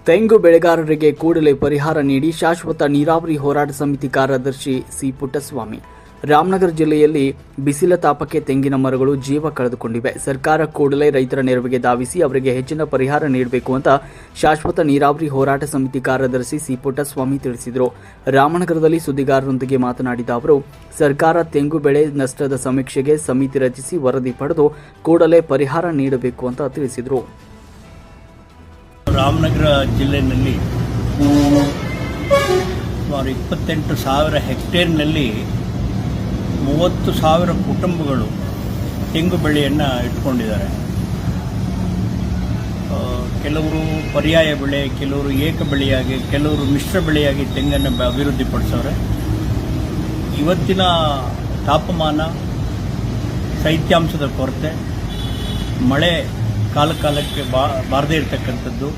ತೆಂಗು ಬೆಳೆಗಾರರಿಗೆ ಕೂಡಲೇ ಪರಿಹಾರ ನೀಡಿ ಶಾಶ್ವತ ನೀರಾವರಿ ಹೋರಾಟ ಸಮಿತಿ ಕಾರ್ಯದರ್ಶಿ ಸಿ ಪುಟ್ಟಸ್ವಾಮಿ. ರಾಮನಗರ ಜಿಲ್ಲೆಯಲ್ಲಿ ಬಿಸಿಲ ತಾಪಕ್ಕೆ ತೆಂಗಿನ ಮರಗಳು ಜೀವ ಕಳೆದುಕೊಂಡಿವೆ. ಸರ್ಕಾರ ಕೂಡಲೇ ರೈತರ ನೆರವಿಗೆ ಧಾವಿಸಿ ಅವರಿಗೆ ಹೆಚ್ಚಿನ ಪರಿಹಾರ ನೀಡಬೇಕು ಅಂತ ಶಾಶ್ವತ ನೀರಾವರಿ ಹೋರಾಟ ಸಮಿತಿ ಕಾರ್ಯದರ್ಶಿ ಸಿ ಪುಟ್ಟಸ್ವಾಮಿ ತಿಳಿಸಿದರು. ರಾಮನಗರದಲ್ಲಿ ಸುದ್ದಿಗಾರರೊಂದಿಗೆ ಮಾತನಾಡಿದ ಅವರು, ಸರ್ಕಾರ ತೆಂಗು ಬೆಳೆ ನಷ್ಟದ ಸಮೀಕ್ಷೆಗೆ ಸಮಿತಿ ರಚಿಸಿ ವರದಿ ಪಡೆದು ಕೂಡಲೇ ಪರಿಹಾರ ನೀಡಬೇಕು ಅಂತ ತಿಳಿಸಿದರು. ರಾಮನಗರ ಜಿಲ್ಲೆಯಲ್ಲಿ ಸುಮಾರು 28,000 ಹೆಕ್ಟೇರ್ನಲ್ಲಿ 30,000 ಕುಟುಂಬಗಳು ತೆಂಗು ಬೆಳೆಯನ್ನು ಇಟ್ಕೊಂಡಿದ್ದಾರೆ. ಕೆಲವರು ಪರ್ಯಾಯ ಬೆಳೆ, ಕೆಲವರು ಏಕ ಬೆಳೆಯಾಗಿ, ಕೆಲವರು ಮಿಶ್ರ ಬೆಳೆಯಾಗಿ ತೆಂಗನ್ನು ಅಭಿವೃದ್ಧಿಪಡಿಸೋರೆ. ಇವತ್ತಿನ ತಾಪಮಾನ, ಶೈತ್ಯಾಂಶದ ಕೊರತೆ, ಮಳೆ ಕಾಲಕ್ಕೆ ಬಾರದೇ ಇರತಕ್ಕಂಥದ್ದು,